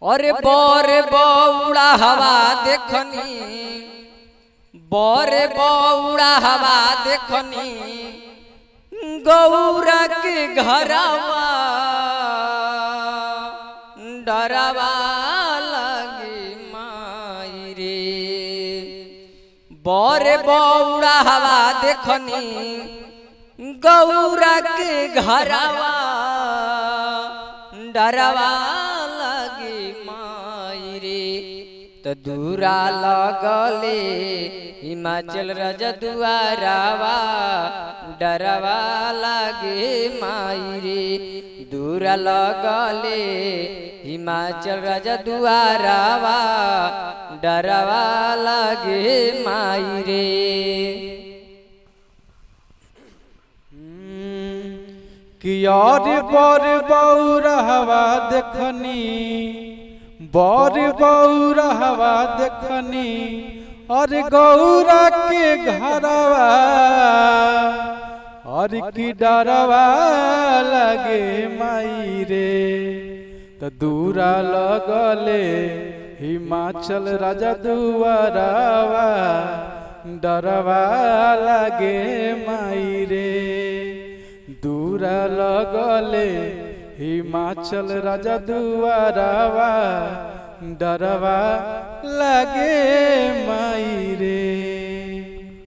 अरे बोरे बौड़ा हवा देखनी, बोरे बौड़ा हवा देखनी, गौरा के घरवा डरवा लगी माई रे। बोरे बौड़ा हवा देखनी, गौरा के घरवा डरवा लगी माई रे। तो दूरा लगले हिमाचल रजदुआरावा डरवा लगे माई रे। दूरा लगले हिमाचल रजदुआरावा डरवा लगे माई रे। कियार बर बौरहवा देखनी, बर बौरहवा देखनी, और गौरा के घरवा और की डरवा लगे माई रे। तो दूरा लगले हिमाचल रजदुआरावा डरवा लगे माई रे। दूरा लगले हिमाचल रजदुआरावा डरवा लगे माई रे।